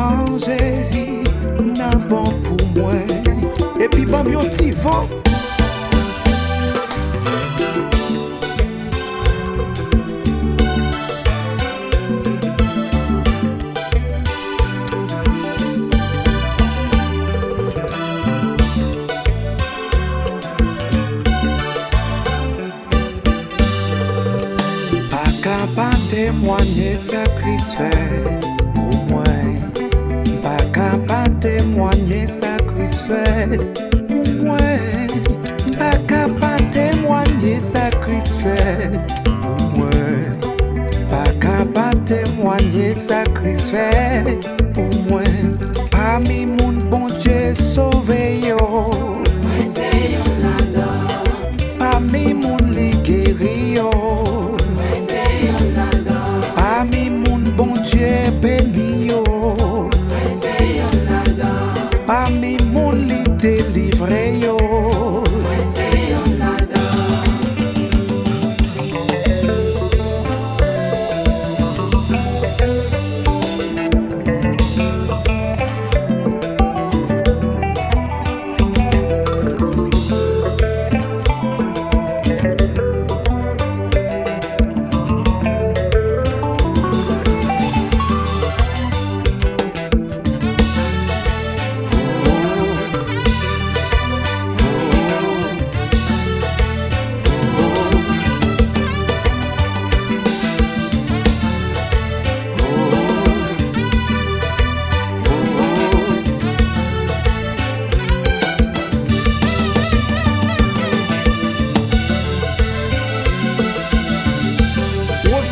Non, Jésus, n'a bon pour moi. Et puis, bon, yo ti vent. Pas témoigner ce Christ fait pour moi. Pas capable témoigner ce Christ fait pour moi. Pas capable témoigner ce Christ fait pour moi. Pas capable témoigner ce Christ fait pour moi. Parmi mon bon Dieu sauvé yo. Parmi mon li guéri yo. Parmi mon bon Dieu béni yo. Parmi mon lit délivré yo.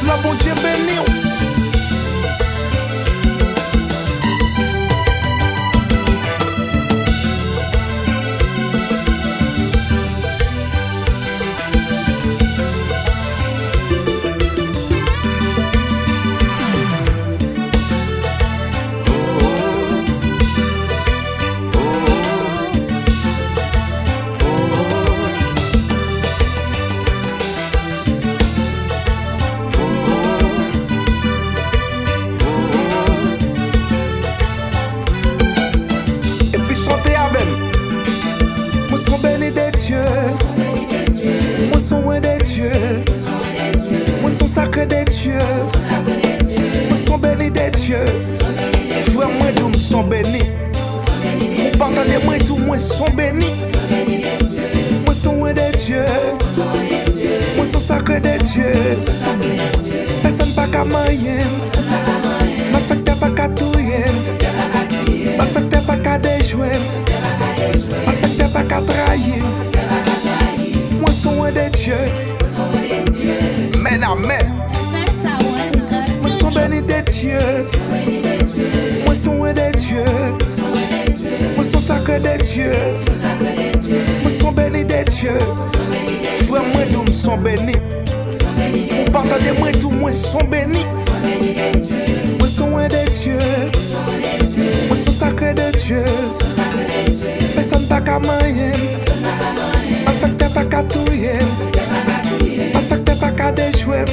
La bon Dieu béni. Moi sont bénis des dieux, moi sont loin des dieux, moi sont sacrés des dieux, moi sont bénis des dieux. Frère moi d'où sont bénis, mon partenaire moi tout moi sont bénis. Moi sont loin des dieux, moi sont sacrés des dieux. Personne pas qu'à manger, ma fête pas qu'à touiller, ma fête pas qu'à déjouer. Pas qu'à trahir. Moi sont loin des dieux. Men amen. Moi sont bénis des dieux. Moi sont loin des dieux. Moi sont sacrés des dieux. Moi sont bénis des dieux. Frère moi d'où sont bénis. Mon partenaire moi tout moi sont bénis. Moi sont loin des dieux. Moi sont sacrés des dieux. Personne pas qu'à manger, ma fête pas qu'à touiller, ma fête pas qu'à déjouer.